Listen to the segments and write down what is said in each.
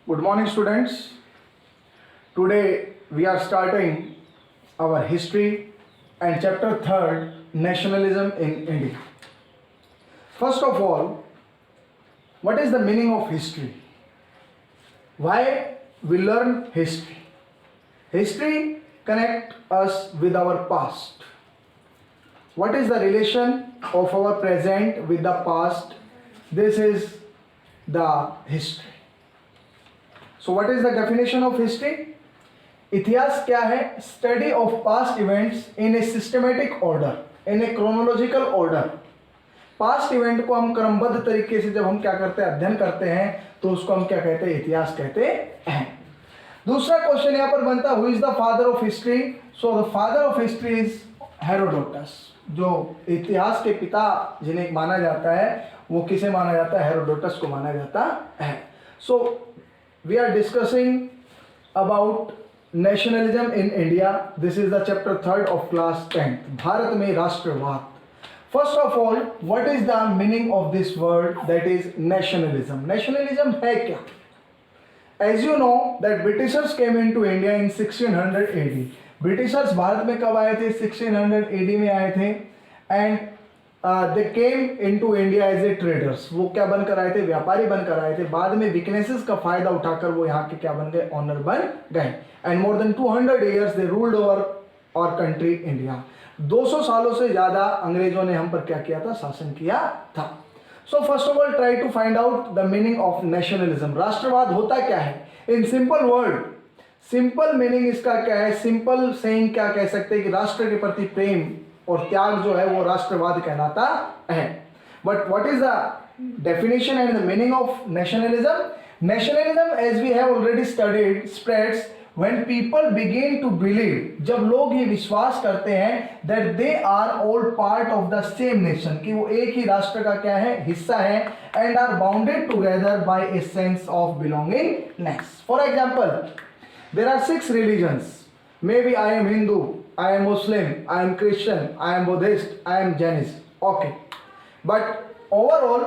Good morning, students. Today we are starting our history and chapter 3rd, Nationalism in India. First of all, what is the meaning of history? Why we learn history? History connects us with our past. What is the relation of our present with the past? This is the history. So what is the definition of history? इतिहास क्या है? Study of past events in a systematic order, in A chronological order. Past event को हम क्रमबद्ध तरीके से जब हम क्या करते हैं, अध्ययन करते हैं, तो उसको हम क्या कहते हैं? इतिहास कहते हैं. दूसरा क्वेश्चन यहाँ पर बनता है, who is the father of history? So the father of history is Herodotus. जो इतिहास के पिता जिन्हें माना जाता है, वो किसे माना जाता है? हेरोडोटस को माना जाता है. सो we are discussing about nationalism in India. This is the chapter 3rd of class 10th. Bharat में राष्ट्रवाद. First of all, what is the meaning of this word, that is nationalism? Nationalism है क्या? As you know that Britishers came into India in 1600 AD. Britishers Bharat में कब आए थे? 1600 AD में आए थे. And they came into India as a traders. वो क्या बनकर आए थे? व्यापारी बनकर आए थे. बाद में वीकनेसेस का फायदा उठाकर वो यहाँ के क्या बन गए? ऑनर बन गए. And more than 200 years they ruled over our country India. 200 सालों से ज्यादा अंग्रेजों ने हम पर क्या किया था? शासन किया था. So first of all try to find out the meaning of nationalism. राष्ट्रवाद होता क्या है? In simple word, simple meaning इसका क्या है? सिंपल सेइंग क्या कह सकते हैं कि राष्ट्र के प्रति प्रेम और त्याग जो है वो राष्ट्रवाद कहलाता है. But what is the definition and the meaning of nationalism? Nationalism as we have already studied spreads when people begin to believe, जब लोग ये विश्वास करते हैं that they are all part of the same nation, कि वो एक ही राष्ट्र का क्या है? हिस्सा है. And are bounded together by a sense of belongingness. For example, there are 6 religions. Maybe I am Hindu, I am Muslim, I am Christian, I am Buddhist, I am Jainist. Okay. But overall,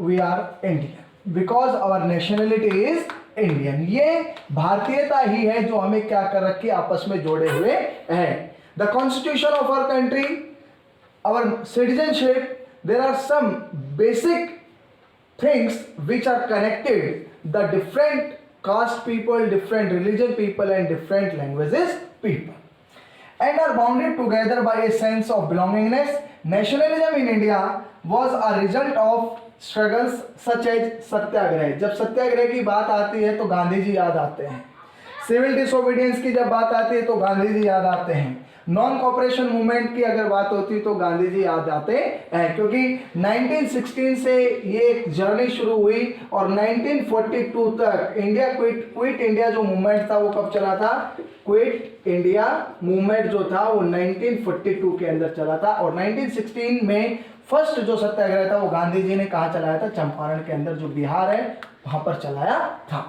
we are Indian. Because our nationality is Indian. ये भारतीयता ही है जो हमें क्या कर रखी है? आपस में जोड़े हुए हैं. The constitution of our country, our citizenship, there are some basic things which are connected. The different caste people, different religion people and different languages people, and are bounded together by a sense of belongingness. Nationalism in India was a result of struggles such as सत्याग्रह. जब सत्याग्रह की बात आती है तो गांधी जी याद आते हैं. Civil disobedience की जब बात आती है तो गांधी जी याद आते हैं. नॉन कॉपरेशन मूवमेंट की अगर बात होती है तो गांधी जी याद आते हैं, क्योंकि 1916 से ये एक जर्नी शुरू हुई और 1942 तक इंडिया क्विट इंडिया जो मूवमेंट था वो कब चला था? क्विट इंडिया मूवमेंट जो था वो 1942 के अंदर चला था. और 1916 में फर्स्ट जो सत्याग्रह था वो गांधी जी ने कहाँ चलाया था? चंपारण के अंदर जो बिहार है वहां पर चलाया था.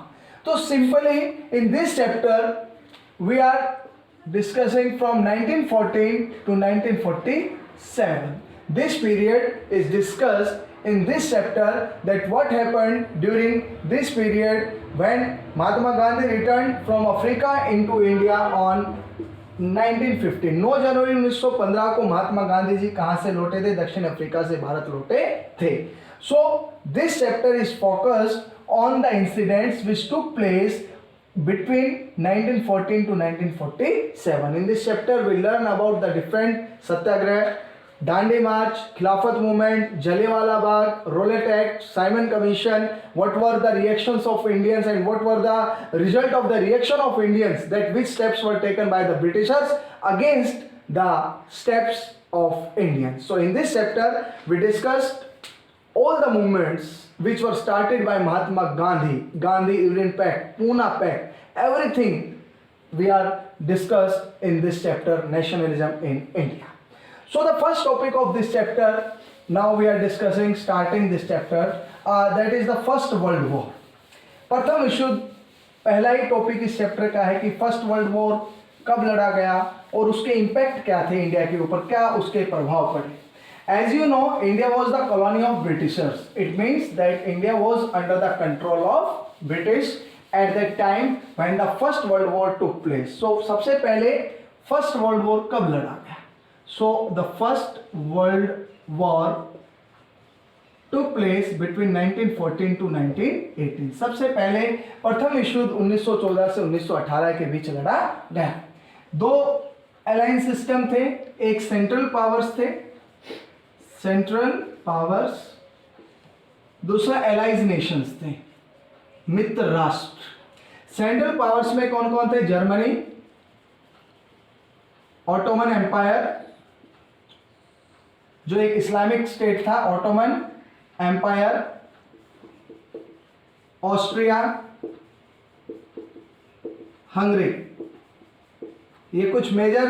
तो simply in this chapter we are discussing from 1914 to 1947. This period is discussed in this chapter, that what happened during this period when Mahatma Gandhi returned from Africa into India on 1915. 9 जनवरी 1915 को महात्मा गांधी जी कहाँ से लौटे थे? दक्षिण Africa से भारत लौटे थे. So this chapter is focused on the incidents which took place between 1914 to 1947. In this chapter we learn about the different satyagrah, Dandi March, Khilafat movement, Jallianwala Bagh, Rowlatt Act, Simon Commission. What were the reactions of Indians and what were the result of the reaction of Indians, that which steps were taken by the Britishers against the steps of Indians. So in this chapter we discussed all the movements which were started by Mahatma Gandhi Union Pact, Pune Pact, everything we are discussed in this chapter, nationalism in India. So the first topic of this chapter, now we are discussing, starting this chapter, that is the First World War. प्रथम विश्व युद्ध, पहला ही topic इस chapter का है कि first world war कब लड़ा गया और उसके इम्पैक्ट क्या थे इंडिया के ऊपर, क्या उसके प्रभाव पड़े. As you know, India was the colony of Britishers. It means that India was under the control of British at that time when the first world war took place. So सबसे पहले first world war कब लड़ा गया? So the first world war took place between 1914 to 1918. सबसे पहले प्रथम विश्व युद्ध 1914 से 1918 के बीच लड़ा गया। दो अलायंस सिस्टम थे, एक सेंट्रल पावर्स थे, सेंट्रल पावर्स, दूसरा एलाइज नेशंस थे, मित्र राष्ट्र। सेंट्रल पावर्स में कौन कौन थे? जर्मनी, ऑटोमन एम्पायर जो एक इस्लामिक स्टेट था, ऑटोमन एम्पायर, ऑस्ट्रिया, हंगरी, ये कुछ मेजर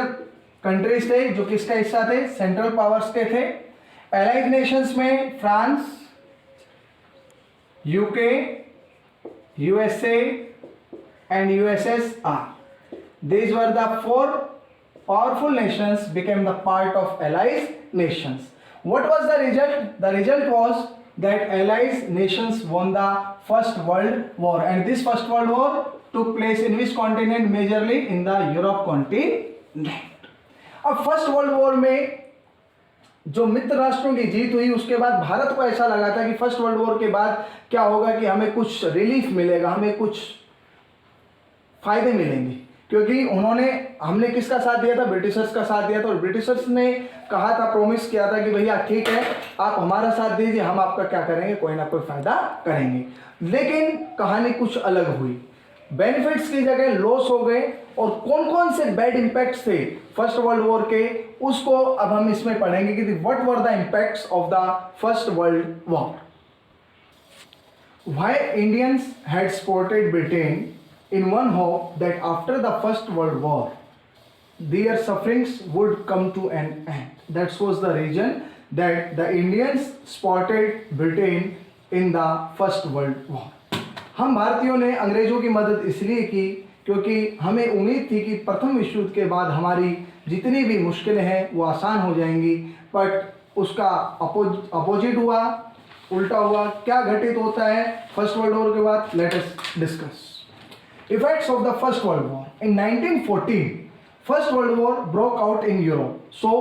कंट्रीज थे जो किसका हिस्सा थे? सेंट्रल पावर्स के थे। एलाइड नेशंस में France, UK, USA and USSR. These were the four powerful nations became the part of Allied nations. What was the result? The result was that Allied nations won the First World War, and this First World War took place in which continent? Majorly in the Europe continent. अब first world war में जो मित्र राष्ट्रों की जीत हुई, उसके बाद भारत को ऐसा लगा था कि फर्स्ट वर्ल्ड वॉर के बाद क्या होगा कि हमें कुछ रिलीफ मिलेगा, हमें कुछ फायदे मिलेंगे, क्योंकि हमने किसका साथ दिया था? ब्रिटिशर्स का साथ दिया था। और ब्रिटिशर्स ने कहा था, प्रॉमिस किया था कि भैया ठीक है, आप हमारा साथ दीजिए, हम आपका क्या करेंगे, कोई ना कोई फायदा करेंगे। लेकिन कहानी कुछ अलग हुई, बेनिफिट्स की जगह लॉस हो गए। और कौन कौन से बैड इंपैक्ट्स थे फर्स्ट वर्ल्ड वॉर के, उसको अब हम इसमें पढ़ेंगे कि what were the impacts of the first world war. Why Indians had supported Britain in one hope that after the First World War, their sufferings would come to an end. That was the reason that the Indians supported Britain in the First World War. हम भारतीयों ने अंग्रेजों की मदद इसलिए की क्योंकि हमें उम्मीद थी कि प्रथम विश्व युद्ध के बाद हमारी जितनी भी मुश्किलें हैं वो आसान हो जाएंगी, बट उसका अपोजिट हुआ, उल्टा हुआ। क्या घटित होता है फर्स्ट वर्ल्ड वॉर के बाद? Let us discuss. Effects of the First World War. In 1914, First World War broke out in Europe. So,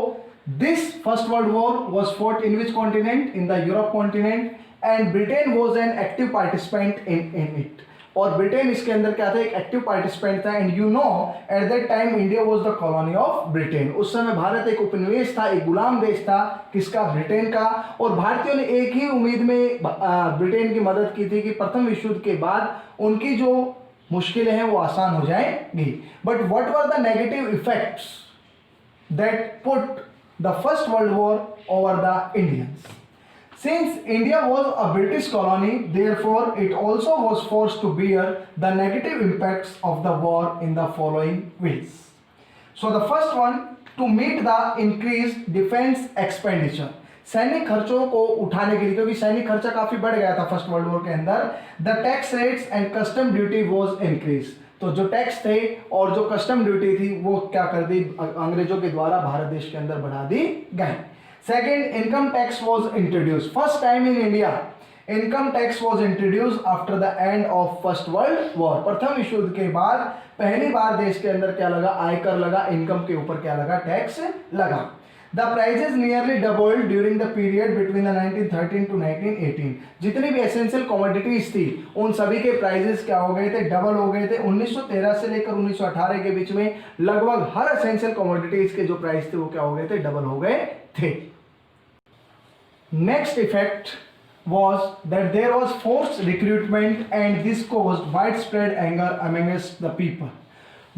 this First World War was fought in which continent? In the Europe continent, and Britain was an active participant in it. और Britain इसके अंदर क्या था? एक active participant था। And you know at that time India was the colony of Britain. उस समय भारत एक उपनिवेश था, एक गुलाम देश था, किसका? ब्रिटेन का। और भारतीयों ने एक ही उम्मीद में ब्रिटेन की मदद की थी कि प्रथम विश्व युद्ध के बाद उनकी जो मुश्किलें हैं वो आसान हो जाएंगी। But what were the negative effects that put the first world war over the Indians? Since India was a British colony, therefore it also was forced to bear the negative impacts of the war in the following ways. So the first one, to meet the increase defence expenditure, सैनिक खर्चों को उठाने के लिए, क्योंकि सैनिक खर्चा काफी बढ़ गया था फर्स्ट वर्ल्ड वॉर के अंदर। The tax rates and custom duty was increase, तो जो टैक्स थे और जो कस्टम ड्यूटी थी वो क्या कर दी? अंग्रेजों के द्वारा भारत देश के अंदर बढ़ा दी गई। Second, income tax was introduce. First time in India income tax was introduce after the end of first world war. प्रथम विश्व युद्ध के बाद पहली बार देश के अंदर क्या लगा? आयकर लगा, इनकम के ऊपर क्या लगा? टैक्स लगा। The prices nearly doubled during the period between the 1913 to 1918. जितनी भी एसेंशियल कमोडिटीज थी उन सभी के प्राइजेस क्या हो गए थे? डबल हो गए थे। 1913 से लेकर 1918 के बीच में लगभग हर एसेंशियल कमोडिटीज के जो प्राइस थे वो क्या हो गए थे? डबल हो गए थे। Next effect was that there was forced recruitment and this caused widespread anger amongst the people.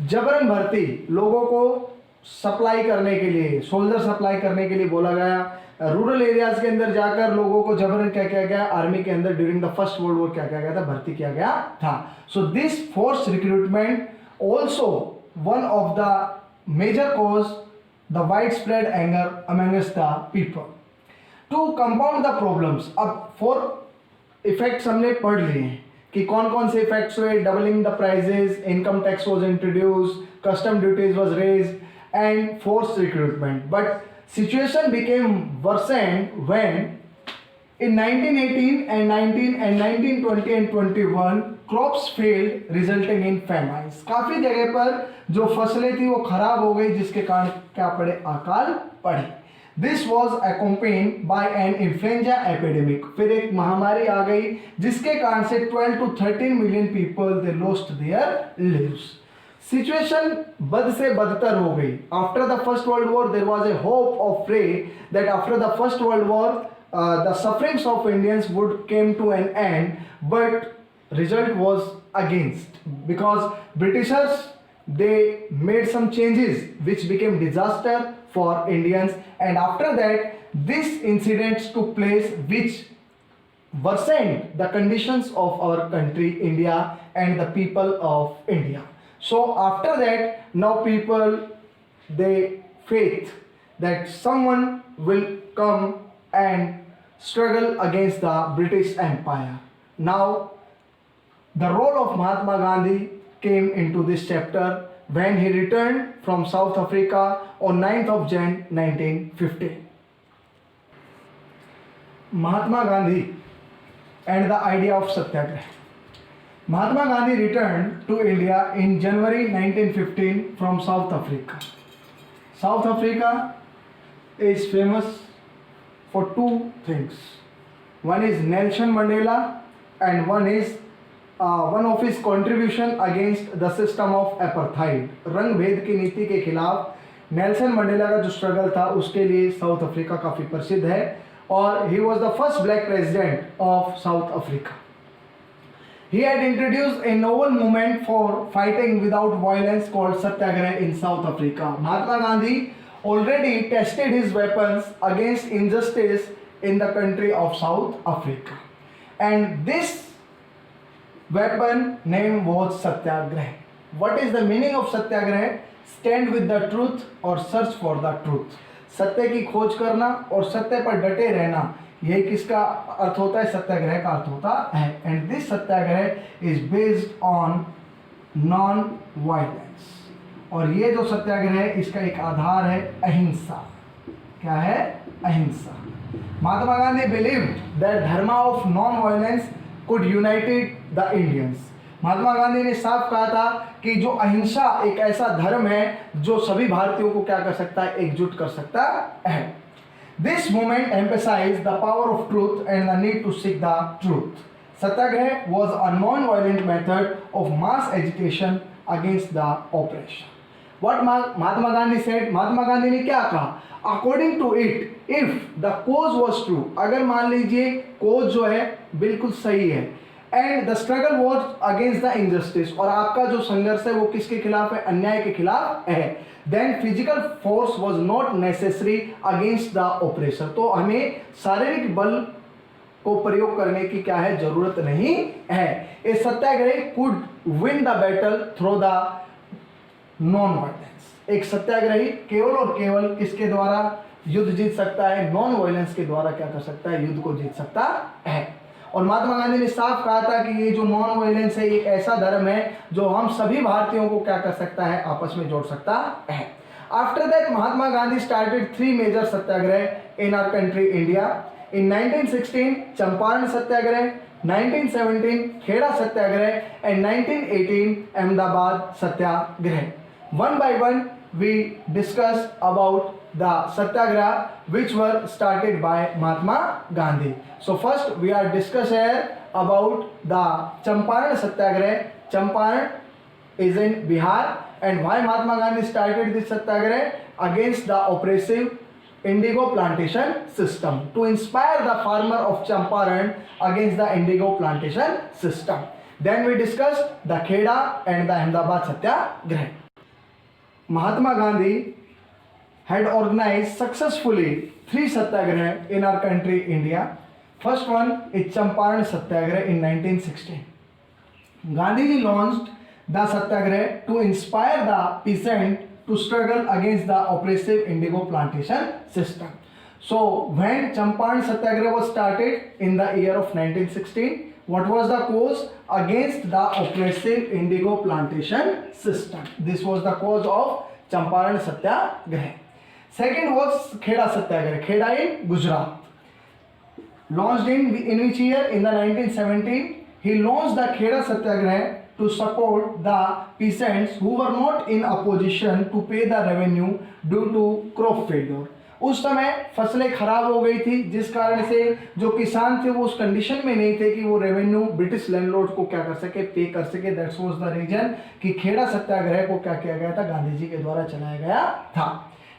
जबरन भर्ती, लोगों को सप्लाई करने के लिए, सोल्जर सप्लाई करने के लिए बोला गया। रूरल एरियाज के अंदर जाकर लोगों को जबरन क्या किया गया? आर्मी के अंदर during the first world war क्या किया गया था? भर्ती किया गया था। So this force recruitment also one of the major cause the wide spread anger amongst the people. To compound the problems, अब 4 इफेक्ट्स हमने पढ़ लिए हैं कि कौन कौन से इफेक्ट्स हुए। Doubling the prices, income tax was introduce, custom duties was raised and forced recruitment. But situation became worsened when In 1918 and 1920 and 21 crops failed resulting in famines. काफी जगह पर जो फसलें थी वो खराब हो गई जिसके कारण क्या पड़े, अकाल पड़े. This was accompanied by an influenza epidemic. फिर एक महामारी आ गई जिसके कारण से 12 to 13 million people they lost their lives. Situation बद से बदतर हो गई. After the first world war there was a hope of pray that after the first world war the sufferings of Indians would came to an end, but result was against, because Britishers they made some changes which became disaster for Indians, and after that these incidents took place which worsened the conditions of our country India and the people of India. So after that now people they faith that someone will come and struggle against the British Empire. Now the role of Mahatma Gandhi came into this chapter when he returned from South Africa on 9th of Jan 1950. Mahatma Gandhi and the idea of Satyagraha. Mahatma Gandhi returned to India in January 1915 from South Africa. South Africa is famous for two things. One is Nelson Mandela and one is one of his contribution against the system of apartheid. रंग भेद की नीति के खिलाफ Nelson Mandela का जो struggle था उसके लिए साउथ अफ्रीका काफ़ी प्रसिद्ध है और he was the first black president of South Africa. He had introduced a novel movement for fighting without violence called Satyagraha in South Africa. Mahatma Gandhi already tested his weapons against injustice in the country of South Africa, and this weapon name was Satyagraha. What is the meaning of Satyagraha? Stand with the truth or search for the truth. सत्य की खोज करना और सत्य पर डटे रहना, यही किसका अर्थ होता है, सत्याग्रह का अर्थ होता है. And this Satyagraha is based on non violence. और ये जो सत्याग्रह है इसका एक आधार है अहिंसा. क्या है? Ahimsa. Mahatma Gandhi believed that dharma of non violence could united the Indians. Mahatma Gandhi ने साफ कहा था कि जो अहिंसा एक ऐसा धर्म है जो सभी भारतीयों को क्या कर सकता है, एकजुट कर सकता है. This movement emphasise the power of truth and the need to seek the truth. Satyagraha was a non violent method of mass agitation against the operation. What Mahatma Gandhi said? Mahatma Gandhi ने क्या कहा? According to it, if the cause was true, अगर मान लीजिए cause जो है बिल्कुल सही है, and the struggle was against the injustice, और आपका जो संघर्ष है वो किसके खिलाफ है? अन्याय के खिलाफ है. Then physical force was not necessary against the oppressor. तो हमें शारीरिक बल को प्रयोग करने की क्या है, जरूरत नहीं है. A Satyagrahi could win the battle through the non violence. एक सत्याग्रही केवल और केवल किसके द्वारा युद्ध जीत सकता है? नॉन वायलेंस के द्वारा क्या कर सकता है? युद्ध को जीत सकता है. और महात्मा गांधी ने साफ कहा था कि ये जो नॉन वायलेंस है एक ऐसा धर्म है जो हम सभी भारतीयों को क्या कर सकता है? आपस में जोड़ सकता है. After that Mahatma Gandhi started 3 major satyagraha in our country India. In 1916 Champaran satyagraha, 1917 Kheda satyagraha and 1918 Ahmedabad satyagraha. One by one we discuss about the satyagraha which were started by Mahatma Gandhi. So first we are discuss here about the Champaran satyagraha. Champaran is in Bihar, and why Mahatma Gandhi started this satyagraha against the oppressive indigo plantation system, to inspire the farmer of Champaran against the indigo plantation system. Then we discussed the Kheda and the Ahmedabad satyagraha. Mahatma Gandhi had organized successfully 3 satyagraha in our country India. First one is Champaran Satyagraha in 1916. Gandhiji launched the satyagraha to inspire the peasant to struggle against the oppressive indigo plantation system. So when Champaran Satyagraha was started in the year of 1916, what was the cause? Against the oppressive indigo plantation system. This was the cause of Champaran Satyagraha. Second was Kheda Satyagraha. Kheda in Gujarat. Launched in which year? In the 1917, he launched the Kheda Satyagraha to support the peasants who were not in opposition to pay the revenue due to crop failure. उस समय फसलें खराब हो गई थी, जिस कारण से जो किसान थे वो उस कंडीशन में नहीं थे कि वो रेवेन्यू ब्रिटिश लैंडलॉर्ड को क्या कर सके, पे कर सके. दैट्स वाज द रीजन कि खेड़ा सत्याग्रह को क्या किया गया था, गांधी जी के द्वारा चलाया गया था.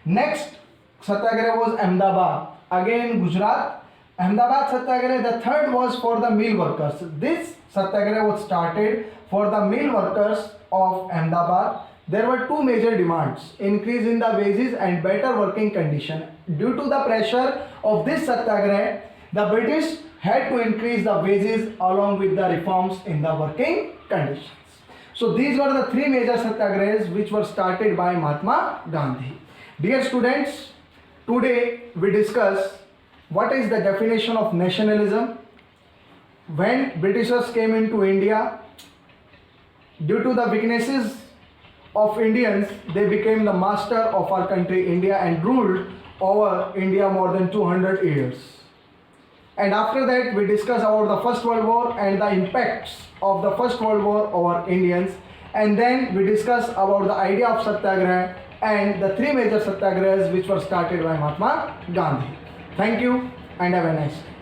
Next Satyagraha was Ahmedabad, again Gujarat. Ahmedabad Satyagraha, the third was for the mill workers. This Satyagraha was started for the mill workers of Ahmedabad. There were two major demands: increase in the wages and better working condition. Due to the pressure of this Satyagraha, the British had to increase the wages along with the reforms in the working conditions. So these were the three major Satyagrahas which were started by Mahatma Gandhi. Dear students, today we discuss what is the definition of nationalism. When Britishers came into India, due to the weaknesses of Indians, they became the master of our country India and ruled over India more than 200 years. And after that we discuss about the First World War and the impacts of the First World War over Indians, and then we discuss about the idea of Satyagraha and the three major Satyagrahas which were started by Mahatma Gandhi. Thank you and have a nice day.